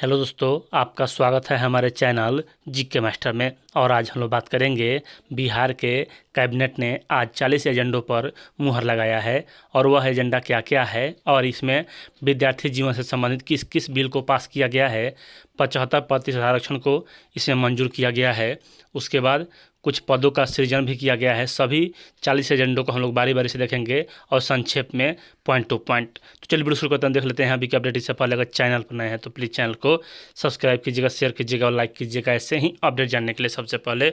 Hello दोस्तों, आपका स्वागत है हमारे चैनल जीके मास्टर में। और आज हम लोग बात करेंगे बिहार के कैबिनेट ने आज 40 एजेंडों पर मुहर लगाया है और वह एजेंडा क्या क्या है और इसमें विद्यार्थी जीवन से संबंधित किस किस बिल को पास किया गया है। 75% आरक्षण को इसमें मंजूर किया गया है। उसके बाद कुछ पदों का सृजन भी किया गया है। सभी 40 एजेंडों को हम लोग बारी बारी से देखेंगे और संक्षेप में पॉइंट टू पॉइंट। तो चलिए वीडियो शुरू करते हैं, देख लेते हैं अभी की अपडेट। इससे पहले अगर चैनल पर नए हैं तो प्लीज़ चैनल को सब्सक्राइब कीजिएगा, शेयर कीजिएगा और लाइक कीजिएगा। ऐसे ही अपडेट जानने के लिए सबसे पहले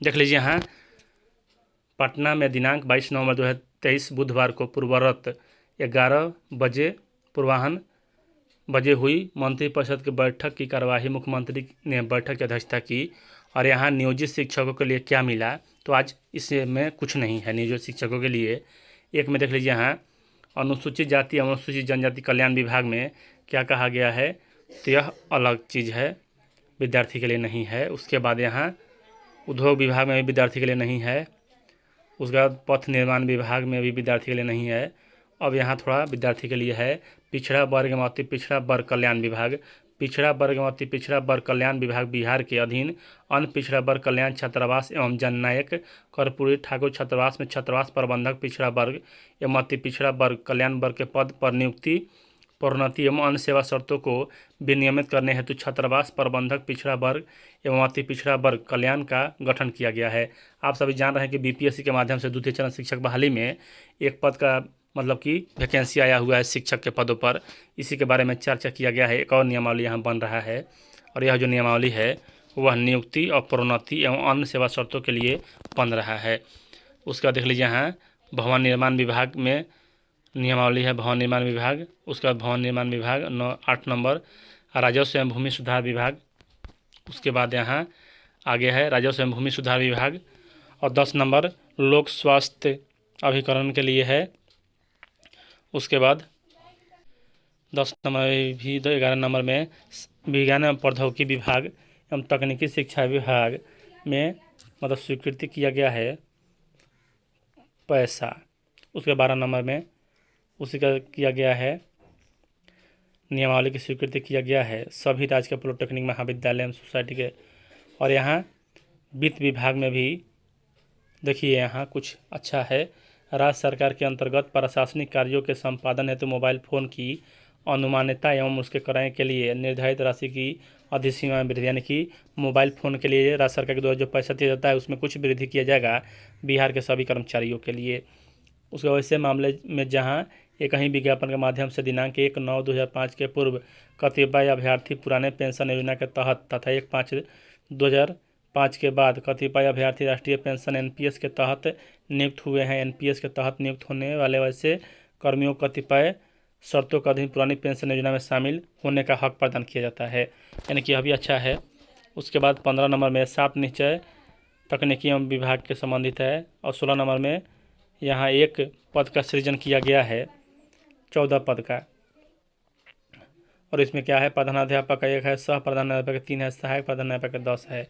देख लीजिए यहाँ पटना में दिनांक 22 नवंबर 2023 बुधवार को पूर्वाह्न 11 बजे पूर्वाह्न बजे हुई मंत्रिपरिषद की बैठक की कार्यवाही। मुख्यमंत्री ने बैठक की अध्यक्षता की और यहाँ नियोजित शिक्षकों के लिए क्या मिला, तो आज इसमें कुछ नहीं है नियोजित शिक्षकों के लिए। एक में देख लीजिए यहाँ अनुसूचित जाति एवं अनुसूचित जनजाति कल्याण विभाग में क्या कहा गया है, तो यह अलग चीज़ है, विद्यार्थी के लिए नहीं है। उसके बाद यहाँ उद्योग विभाग में भी विद्यार्थी के लिए नहीं है। उसके बाद पथ निर्माण विभाग में भी विद्यार्थी के लिए नहीं है। अब यहाँ थोड़ा विद्यार्थी के लिए है पिछड़ा वर्ग एवं अति पिछड़ा वर्ग कल्याण विभाग। पिछड़ा वर्ग एवं अति पिछड़ा वर्ग कल्याण विभाग बिहार के अधीन अन्य पिछड़ा वर्ग कल्याण छात्रावास एवं जननायक कर्पूरी ठाकुर छात्रावास में छात्रावास प्रबंधक पिछड़ा वर्ग एवं अति पिछड़ा वर्ग कल्याण वर्ग के पद पर नियुक्ति प्रोन्नति एवं अन्य सेवा शर्तों को विनियमित करने हेतु छात्रावास प्रबंधक पिछड़ा वर्ग एवं अति पिछड़ा वर्ग कल्याण का गठन किया गया है। आप सभी जान रहे हैं कि बीपीएससी के माध्यम से द्वितीय चरण शिक्षक बहाली में एक पद का मतलब कि वैकेंसी आया हुआ है शिक्षक के पदों पर। इसी के बारे में चर्चा किया गया है। एक और नियमावली यहाँ बन रहा है और यह जो नियमावली है वह नियुक्ति और प्रोन्नति एवं अन्य सेवा शर्तों के लिए बन रहा है। उसका देख लीजिए यहाँ भवन निर्माण विभाग में नियमावली है, भवन निर्माण विभाग। उसका भवन निर्माण विभाग 8 नंबर राजस्व एवं भूमि सुधार विभाग। उसके बाद यहाँ आगे है राजस्व एवं भूमि सुधार विभाग और 10 नंबर लोक स्वास्थ्य अभिकरण के लिए है। उसके बाद 10 नंबर भी 11 नंबर में विज्ञान एवं प्रौद्योगिकी विभाग एवं तकनीकी शिक्षा विभाग में मतलब स्वीकृति किया गया है पैसा। उसके 12 नंबर में उसी का किया गया है नियमावली की स्वीकृति किया गया है सभी राजकीय पॉलिटेक्निक महाविद्यालय एवं सोसाइटी के। और यहाँ वित्त विभाग में भी देखिए यहाँ कुछ अच्छा है। राज्य सरकार के अंतर्गत प्रशासनिक कार्यों के संपादन हेतु मोबाइल फ़ोन की अनुमानियता एवं उसके क्रय के लिए निर्धारित राशि की अधिसीमा में वृद्धि, यानी कि मोबाइल फ़ोन के लिए राज्य सरकार के द्वारा जो पैसा दिया जाता है उसमें कुछ वृद्धि किया जाएगा बिहार के सभी कर्मचारियों के लिए। उसके वैसे मामले में जहां एक ही विज्ञापन के माध्यम से दिनांक 1/9/2005 के पूर्व कतिपय अभ्यर्थी पुराने पेंशन योजना के तहत तथा 1/5/2005 के बाद कतिपय अभ्यर्थी राष्ट्रीय पेंशन एनपीएस के तहत नियुक्त हुए हैं। एनपीएस के तहत नियुक्त होने वाले वैसे कर्मियों को कतिपय शर्तों के अधीन पुरानी पेंशन योजना में शामिल होने का हक प्रदान किया जाता है, यानी कि अभी अच्छा है। उसके बाद 15 नंबर में 7 निश्चय तकनीकी एवं विभाग के संबंधित है और 16 नंबर में यहाँ एक पद का सृजन किया गया है 14 पद का। और इसमें क्या है, प्रधानाध्यापक का 1 है, सह प्रधानाध्यापक 3 है, सहायक प्रधानाध्यापक 10 है।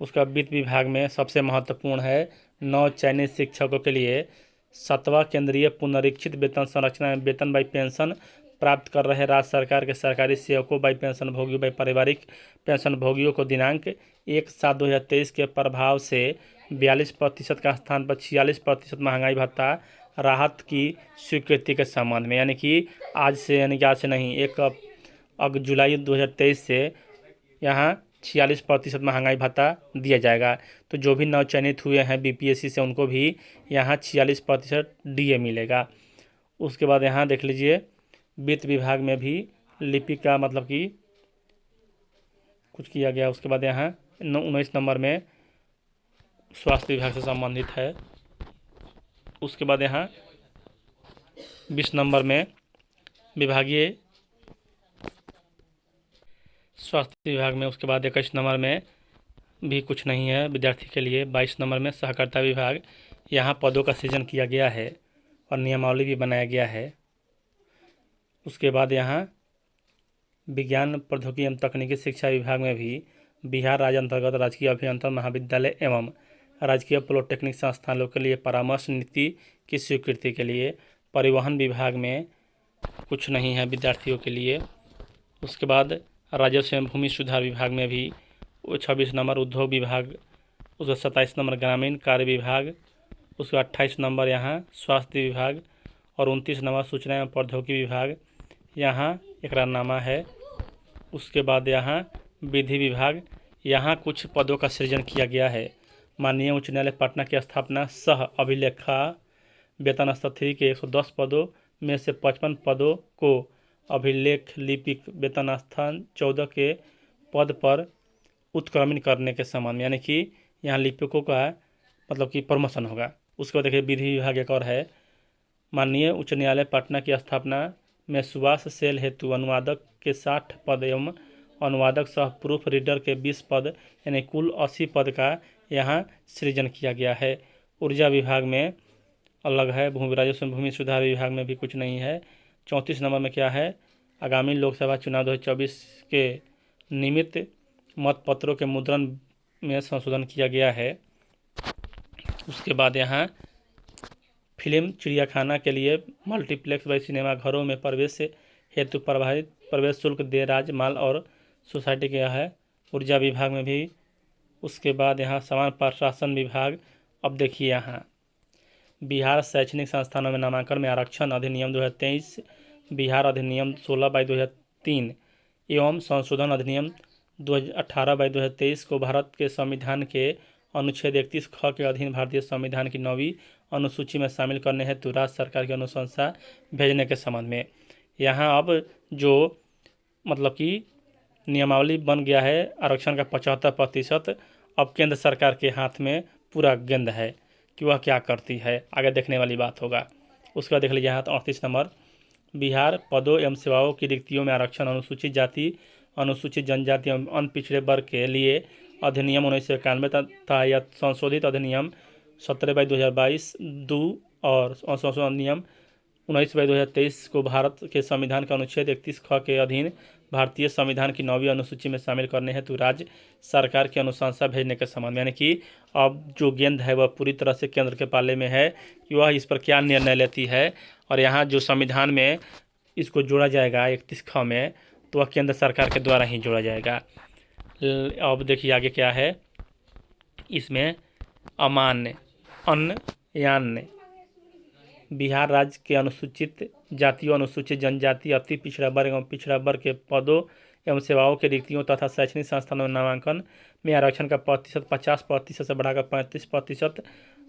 उसका वित्त विभाग में सबसे महत्वपूर्ण है 9 चयनित शिक्षकों के लिए 7वां केंद्रीय पुनरीक्षित वेतन संरचना में वेतन बाई पेंशन प्राप्त कर रहे राज्य सरकार के सरकारी सेवकों बाई पेंशन भोगियों बाई पारिवारिक पेंशन भोगियों को दिनांक 1/7/2023 के प्रभाव से 42% का स्थान पर 46% महंगाई भत्ता राहत की स्वीकृति के संबंध में, यानी कि आज से नहीं 1 जुलाई 2023 से यहाँ 46% महंगाई भत्ता दिया जाएगा। तो जो भी नवचयनित हुए हैं बीपीएससी से उनको भी यहाँ 46% डीए मिलेगा। उसके बाद यहाँ देख लीजिए वित्त विभाग में भी लिपि का मतलब कि कुछ किया गया। उसके बाद यहाँ 19 नंबर में स्वास्थ्य विभाग से संबंधित है। उसके बाद यहाँ 20 नंबर में विभागीय स्वास्थ्य विभाग में। उसके बाद 21 नंबर में भी कुछ नहीं है विद्यार्थी के लिए। 22 नंबर में सहकारिता विभाग, यहाँ पदों का सृजन किया गया है और नियमावली भी बनाया गया है। उसके बाद यहाँ विज्ञान प्रौद्योगिकी एवं तकनीकी शिक्षा विभाग में भी बिहार राज्य अंतर्गत राजकीय अभियंत्रण महाविद्यालय एवं राजकीय पॉलिटेक्निक संस्थानों के लिए परामर्श नीति की स्वीकृति के लिए। परिवहन विभाग में कुछ नहीं है विद्यार्थियों के लिए। उसके बाद राजस्व एवं भूमि सुधार विभाग में भी 26 नंबर, उद्योग विभाग उसका 27 नंबर, ग्रामीण कार्य विभाग उसका 28 नंबर यहाँ स्वास्थ्य विभाग और 29 नंबर सूचना एवं प्रौद्योगिकी विभाग यहाँ एकरारनामा है। उसके बाद यहाँ विधि विभाग, यहाँ कुछ पदों का सृजन किया गया है। माननीय उच्च न्यायालय पटना की स्थापना सह अभिलेखा वेतन स्तर 3 के 110 पदों में से 55 पदों को अभिलेख लिपिक वेतन स्थान 14 के पद पर उत्क्रमण करने के संबंध में, यानी कि यहाँ लिपिकों का मतलब कि प्रमोशन होगा। उसके बाद देखिए विधि विभाग एक और है। माननीय उच्च न्यायालय पटना की स्थापना में सुभाष सेल हेतु अनुवादक के 60 पद एवं अनुवादक सह प्रूफ रीडर के 20 पद यानी कुल 80 पद का यहाँ सृजन किया गया है। ऊर्जा विभाग में अलग है। भूमि राजस्व भूमि सुधार विभाग में भी कुछ नहीं है। 34 नंबर में क्या है, आगामी लोकसभा चुनाव 2024 के निमित्त मतपत्रों के मुद्रण में संशोधन किया गया है। उसके बाद यहाँ फिल्म चिड़ियाखाना के लिए मल्टीप्लेक्स व सिनेमा घरों में प्रवेश हेतु प्रभावित प्रवेश शुल्क दे राज्य माल और सोसाइटी के है। ऊर्जा विभाग में भी। उसके बाद यहाँ सामान्य प्रशासन विभाग। अब देखिए यहाँ बिहार शैक्षणिक संस्थानों में नामांकन में आरक्षण अधिनियम 2023, बिहार अधिनियम 16/2003 एवं संशोधन अधिनियम 18/2023 को भारत के संविधान के अनुच्छेद 31 ख के अधीन भारतीय संविधान की 9वीं अनुसूची में शामिल करने हेतु राज्य सरकार की अनुशंसा भेजने के संबंध में यहाँ अब जो मतलब कि नियमावली बन गया है आरक्षण का 75%। अब केंद्र सरकार के हाथ में पूरा गेंद है कि वह क्या करती है, आगे देखने वाली बात होगा। उसके बाद देख लीजिए यहाँ 38 नंबर, बिहार पदों एवं सेवाओं की रिक्तियों में आरक्षण अनुसूचित जाति, अनुसूचित जनजाति एवं अन्य पिछड़े वर्ग के लिए अधिनियम 1991 तथा या संशोधित अधिनियम 17/2022 और संशोधन अधिनियम 19/2023 को भारत के संविधान के अनुच्छेद 31 ख के अधीन भारतीय संविधान की 9वीं अनुसूची में शामिल करने हेतु राज्य सरकार की अनुशंसा भेजने के संबंध में, यानी कि अब जो गेंद है वह पूरी तरह से केंद्र के पाले में है कि वह इस पर क्या निर्णय लेती है। और यहाँ जो संविधान में इसको जोड़ा जाएगा 31 ख में, तो वह केंद्र सरकार के द्वारा ही जोड़ा जाएगा। अब देखिए आगे क्या है, इसमें अमान्य अन्य यान्य बिहार राज्य के अनुसूचित जातियों, अनुसूचित जनजाति, अति पिछड़ा वर्ग एवं पिछड़ा वर्ग के पदों एवं सेवाओं के रिक्तियों तथा शैक्षणिक संस्थानों में नामांकन में आरक्षण का प्रतिशत 50% से बढ़ाकर 35%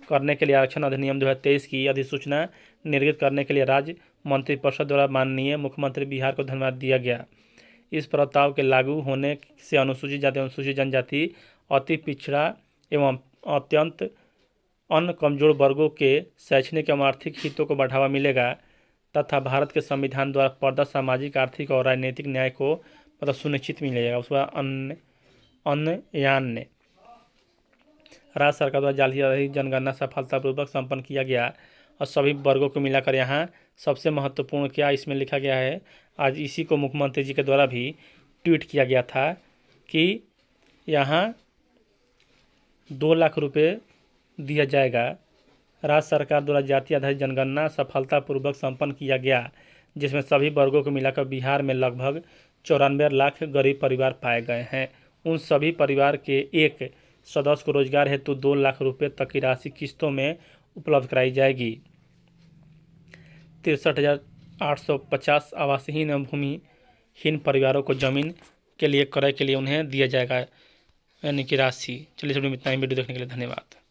करने के लिए आरक्षण अधिनियम 2023 की अधिसूचना निर्गत करने के लिए राज्य मंत्रिपरिषद द्वारा माननीय मुख्यमंत्री बिहार को धन्यवाद दिया गया। इस प्रस्ताव के लागू होने से अनुसूचित जाति, अनुसूचित जनजाति, अति पिछड़ा एवं अत्यंत अन्य कमजोर वर्गों के शैक्षणिक एवं आर्थिक हितों को बढ़ावा मिलेगा तथा भारत के संविधान द्वारा प्रदत्त सामाजिक, आर्थिक और राजनीतिक न्याय को मतलब सुनिश्चित मिलेगा। उसका अन्य यान्य राज्य सरकार द्वारा जाली जनगणना सफलतापूर्वक संपन्न किया गया और सभी वर्गों को मिलाकर यहाँ सबसे महत्वपूर्ण क्या इसमें लिखा गया है, आज इसी को मुख्यमंत्री जी के द्वारा भी ट्वीट किया गया था कि यहाँ 2 लाख रुपये दिया जाएगा। राज्य सरकार द्वारा जाति आधारित जनगणना सफलतापूर्वक संपन्न किया गया, जिसमें सभी वर्गों को मिलाकर बिहार में लगभग 94 लाख गरीब परिवार पाए गए हैं। उन सभी परिवार के एक सदस्य को रोजगार हेतु 2 लाख रुपये तक की राशि किस्तों में उपलब्ध कराई जाएगी। 63,850 आवासहीन एवं भूमिहीन परिवारों को जमीन के लिए क्रय के लिए उन्हें दिया जाएगा यानी कि राशि। चलिए इतना ही, वीडियो देखने के लिए धन्यवाद।